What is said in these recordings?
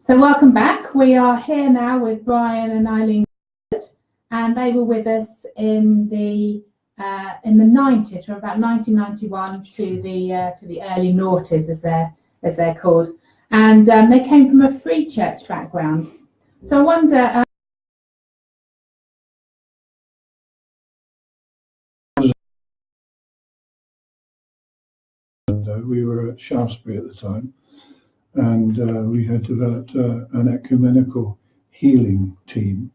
So welcome back. We are here now with Brian and Eileen Coward, and they were with us in the 90s, from about 1991 to the early noughties, as they're called, and they came from a free church background. So I wonder. We were at Shaftesbury at the time, and we had developed an ecumenical healing team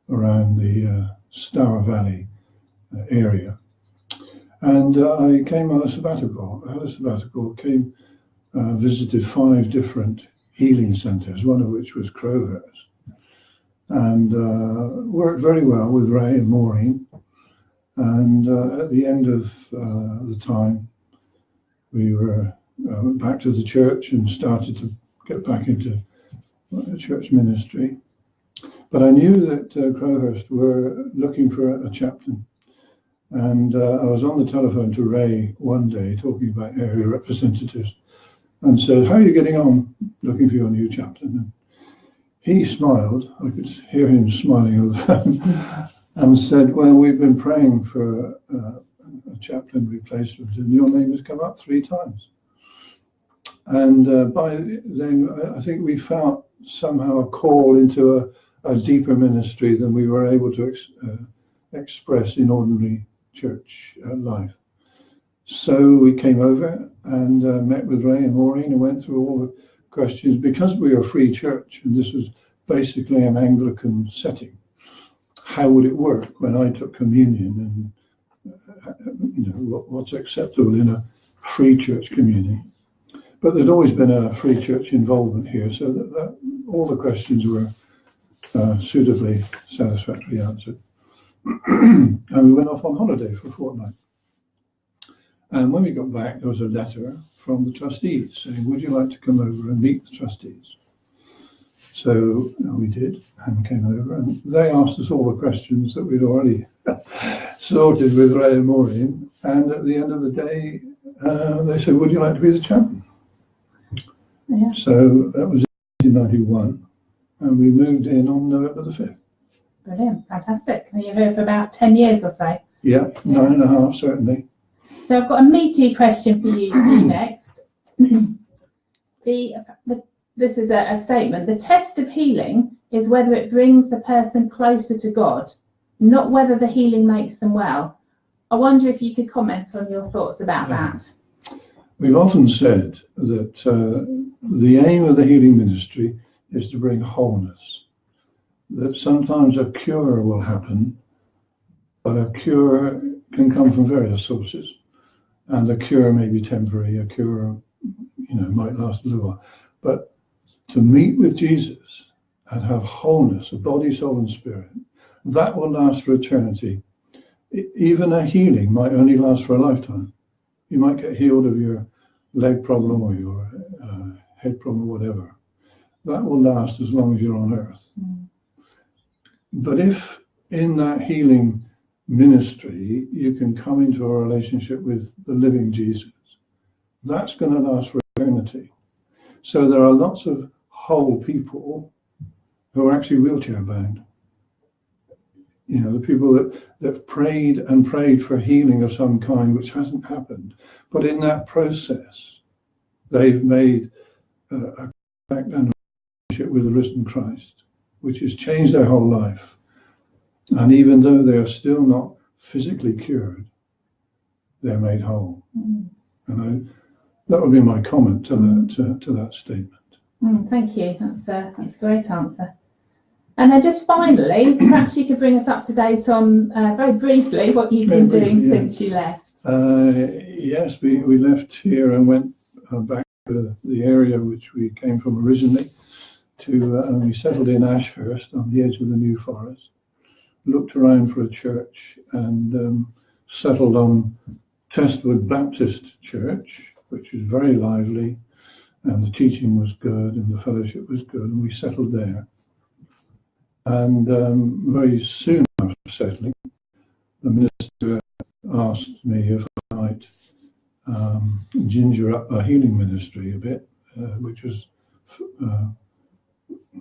around the Stour Valley area. And I came on a sabbatical. I had a sabbatical, visited 5 different healing centres, one of which was Crowhurst, and worked very well with Ray and Maureen. And at the end of the time, we were back to the church and started to get back into church ministry. But I knew that Crowhurst were looking for a chaplain. And I was on the telephone to Ray one day talking about area representatives and said, "How are you getting on looking for your new chaplain?" And he smiled. I could hear him smiling on the phone and said, "Well, we've been praying for a chaplain replacement, and your name has come up 3 times." And by then, I think we felt somehow a call into a deeper ministry than we were able to express in ordinary church life. So we came over and met with Ray and Maureen and went through all the questions. Because we are a free church, and this was basically an Anglican setting, how would it work when I took communion, and what's acceptable in a free church communion? But there'd always been a free church involvement here, so that all the questions were suitably, satisfactorily answered. And we went off on holiday for a fortnight. And when we got back, there was a letter from the trustees saying, "Would you like to come over and meet the trustees?" So we did, and came over, and they asked us all the questions that we'd already sorted with Ray and Maureen. And at the end of the day, they said, "Would you like to be the chaplain?" Yeah. So that was 1991, and we moved in on November the 5th. Brilliant, fantastic. And you're here for about 10 years or so. Yeah, 9.5 certainly. So I've got a meaty question for you next. This is a statement. The test of healing is whether it brings the person closer to God, not whether the healing makes them well. I wonder if you could comment on your thoughts about that. We've often said that the aim of the healing ministry is to bring wholeness. That sometimes a cure will happen, but a cure can come from various sources. And a cure may be temporary, a cure, might last a little while. But to meet with Jesus and have wholeness of body, soul, and spirit, that will last for eternity. Even a healing might only last for a lifetime. You might get healed of your leg problem or your head problem or whatever. That will last as long as you're on earth. But if in that healing ministry you can come into a relationship with the living Jesus, that's going to last for eternity. So there are lots of whole people who are actually wheelchair bound. The people that prayed and prayed for healing of some kind, which hasn't happened. But in that process, they've made a contact and a relationship with the risen Christ, which has changed their whole life. And even though they're still not physically cured, they're made whole. And that would be my comment to that statement. Thank you. That's a great answer. And then just finally, perhaps you could bring us up to date on, very briefly, what you've been doing since you left. Yes, we left here and went back to the area which we came from originally, and we settled in Ashurst on the edge of the New Forest, looked around for a church, and settled on Testwood Baptist Church, which was very lively, and the teaching was good, and the fellowship was good, and we settled there. And very soon after settling, the minister asked me if I might ginger up a healing ministry a bit, which was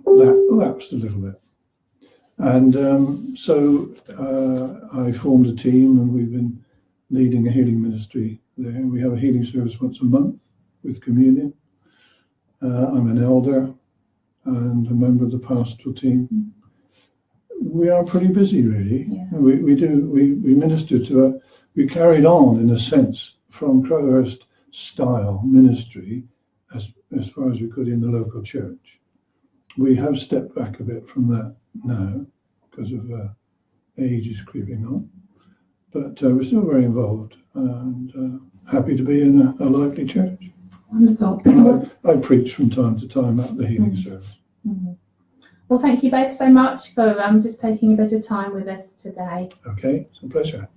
lapsed a little bit. And so I formed a team, and we've been leading a healing ministry there. We have a healing service once a month with communion. I'm an elder and a member of the pastoral team. We are pretty busy, really. Yeah. We minister to we carried on, in a sense, from Crowhurst style ministry as far as we could in the local church. We have stepped back a bit from that now because of age is creeping on, but we're still very involved and happy to be in a lively church. Wonderful. I preach from time to time at the healing service. Well, thank you both so much for just taking a bit of time with us today. Okay, it's a pleasure.